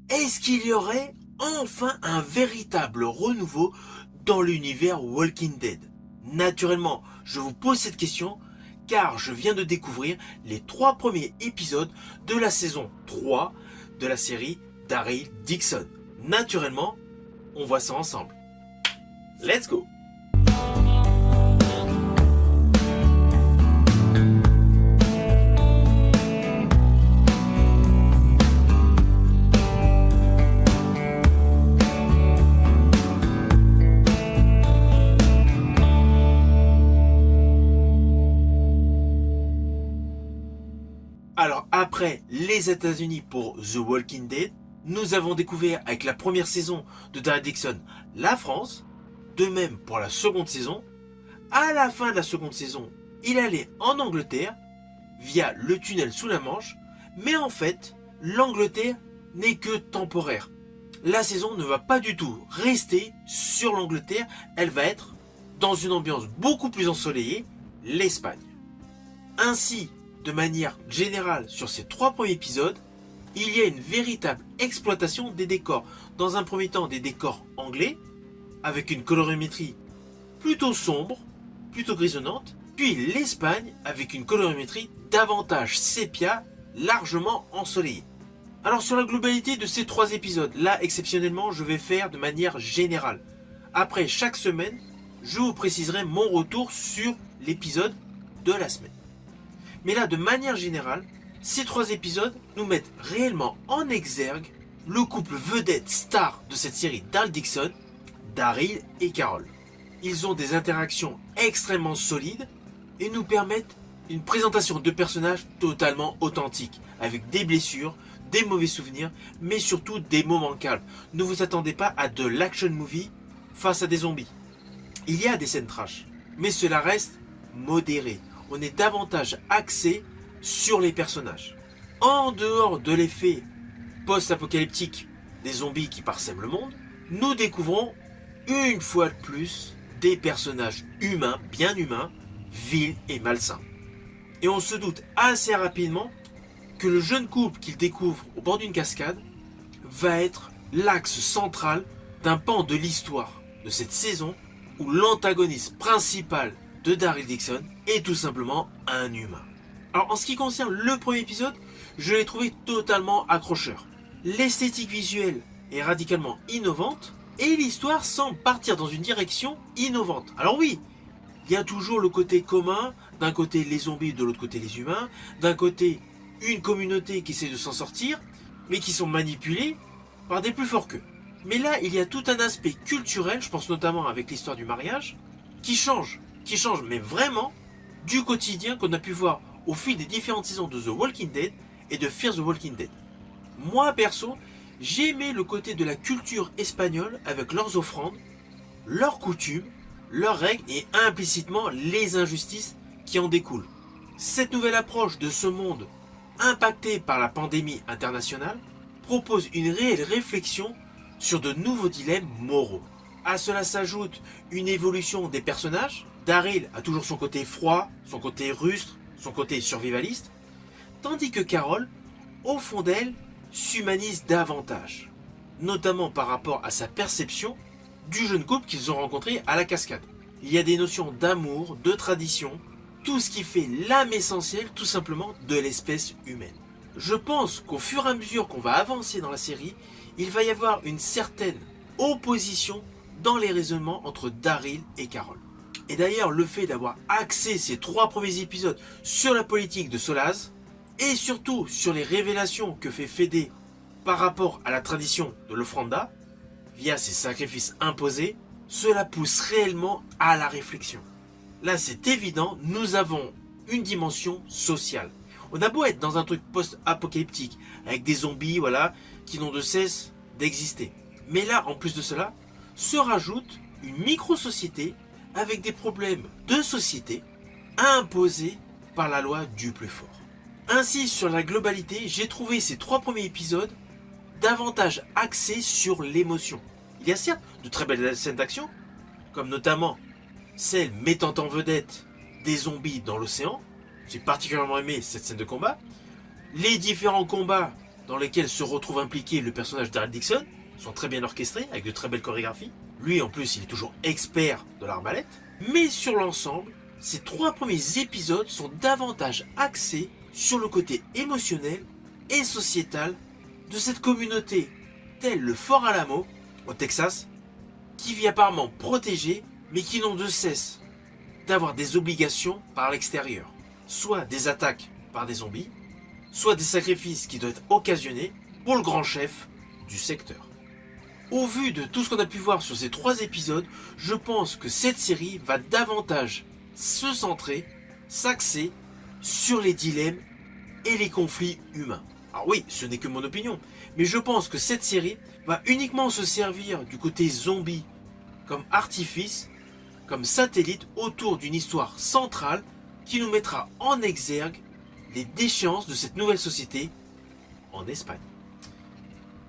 Est-ce qu'il y aurait enfin un véritable renouveau dans l'univers Walking Dead? Naturellement, je vous pose cette question car je viens de découvrir les 3 premiers épisodes de la saison 3 de la série Daryl Dixon. Naturellement, on voit ça ensemble. Let's go! Alors après les États-Unis pour The Walking Dead, nous avons découvert avec la première saison de Daryl Dixon la France, de même pour la seconde saison. À la fin de la seconde saison, il allait en Angleterre via le tunnel sous la Manche, mais en fait, l'Angleterre n'est que temporaire. La saison ne va pas du tout rester sur l'Angleterre, elle va être dans une ambiance beaucoup plus ensoleillée, l'Espagne. Ainsi, de manière générale sur ces 3 premiers épisodes, il y a une véritable exploitation des décors. Dans un premier temps, des décors anglais, avec une colorimétrie plutôt sombre, plutôt grisonnante, puis l'Espagne avec une colorimétrie davantage sépia, largement ensoleillée. Alors sur la globalité de ces 3 épisodes, là exceptionnellement je vais faire de manière générale. Après chaque semaine, je vous préciserai mon retour sur l'épisode de la semaine. Mais là, de manière générale, ces 3 épisodes nous mettent réellement en exergue le couple vedette star de cette série Daryl Dixon, Daryl et Carol. Ils ont des interactions extrêmement solides et nous permettent une présentation de personnages totalement authentiques, avec des blessures, des mauvais souvenirs, mais surtout des moments calmes. Ne vous attendez pas à de l'action movie face à des zombies. Il y a des scènes trash, mais cela reste modéré. On est davantage axé sur les personnages. En dehors de l'effet post-apocalyptique des zombies qui parsèment le monde, nous découvrons une fois de plus des personnages humains, bien humains, vils et malsains. Et on se doute assez rapidement que le jeune couple qu'il découvre au bord d'une cascade va être l'axe central d'un pan de l'histoire de cette saison où l'antagoniste principal de Daryl Dixon est tout simplement un humain. Alors en ce qui concerne le premier épisode, je l'ai trouvé totalement accrocheur. L'esthétique visuelle est radicalement innovante et l'histoire semble partir dans une direction innovante. Alors oui, il y a toujours le côté commun, d'un côté les zombies, de l'autre côté les humains, d'un côté une communauté qui essaie de s'en sortir, mais qui sont manipulés par des plus forts qu'eux. Mais là, il y a tout un aspect culturel, je pense notamment avec l'histoire du mariage, qui change, mais vraiment, du quotidien qu'on a pu voir au fil des différentes saisons de The Walking Dead et de Fear the Walking Dead. Moi, perso, j'ai aimé le côté de la culture espagnole avec leurs offrandes, leurs coutumes, leurs règles et implicitement les injustices qui en découlent. Cette nouvelle approche de ce monde impacté par la pandémie internationale propose une réelle réflexion sur de nouveaux dilemmes moraux. À cela s'ajoute une évolution des personnages. Daryl a toujours son côté froid, son côté rustre, son côté survivaliste, tandis que Carol, au fond d'elle, s'humanise davantage, notamment par rapport à sa perception du jeune couple qu'ils ont rencontré à la cascade. Il y a des notions d'amour, de tradition, tout ce qui fait l'âme essentielle tout simplement de l'espèce humaine. Je pense qu'au fur et à mesure qu'on va avancer dans la série, il va y avoir une certaine opposition dans les raisonnements entre Daryl et Carol. Et d'ailleurs, le fait d'avoir axé ces 3 premiers épisodes sur la politique de Solaz, et surtout sur les révélations que fait Fede par rapport à la tradition de l'Ofranda, via ses sacrifices imposés, cela pousse réellement à la réflexion. Là, c'est évident, nous avons une dimension sociale. On a beau être dans un truc post-apocalyptique, avec des zombies, voilà, qui n'ont de cesse d'exister. Mais là, en plus de cela, se rajoute une micro-société avec des problèmes de société imposés par la loi du plus fort. Ainsi, sur la globalité, j'ai trouvé ces 3 premiers épisodes davantage axés sur l'émotion. Il y a certes de très belles scènes d'action, comme notamment celle mettant en vedette des zombies dans l'océan. J'ai particulièrement aimé cette scène de combat. Les différents combats dans lesquels se retrouve impliqué le personnage d'Harry Dixon sont très bien orchestrés, avec de très belles chorégraphies. Lui, en plus, il est toujours expert de l'arbalète. Mais sur l'ensemble, ces 3 premiers épisodes sont davantage axés sur le côté émotionnel et sociétal de cette communauté, telle le Fort Alamo, au Texas, qui vit apparemment protégée, mais qui n'ont de cesse d'avoir des obligations par l'extérieur. Soit des attaques par des zombies, soit des sacrifices qui doivent être occasionnés pour le grand chef du secteur. Au vu de tout ce qu'on a pu voir sur ces 3 épisodes, je pense que cette série va davantage se centrer, s'axer sur les dilemmes et les conflits humains. Alors oui, ce n'est que mon opinion, mais je pense que cette série va uniquement se servir du côté zombie comme artifice, comme satellite autour d'une histoire centrale qui nous mettra en exergue les déchéances de cette nouvelle société en Espagne.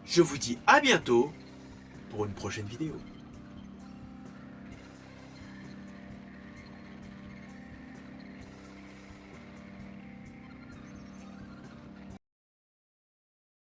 Je vous dis à bientôt pour une prochaine vidéo.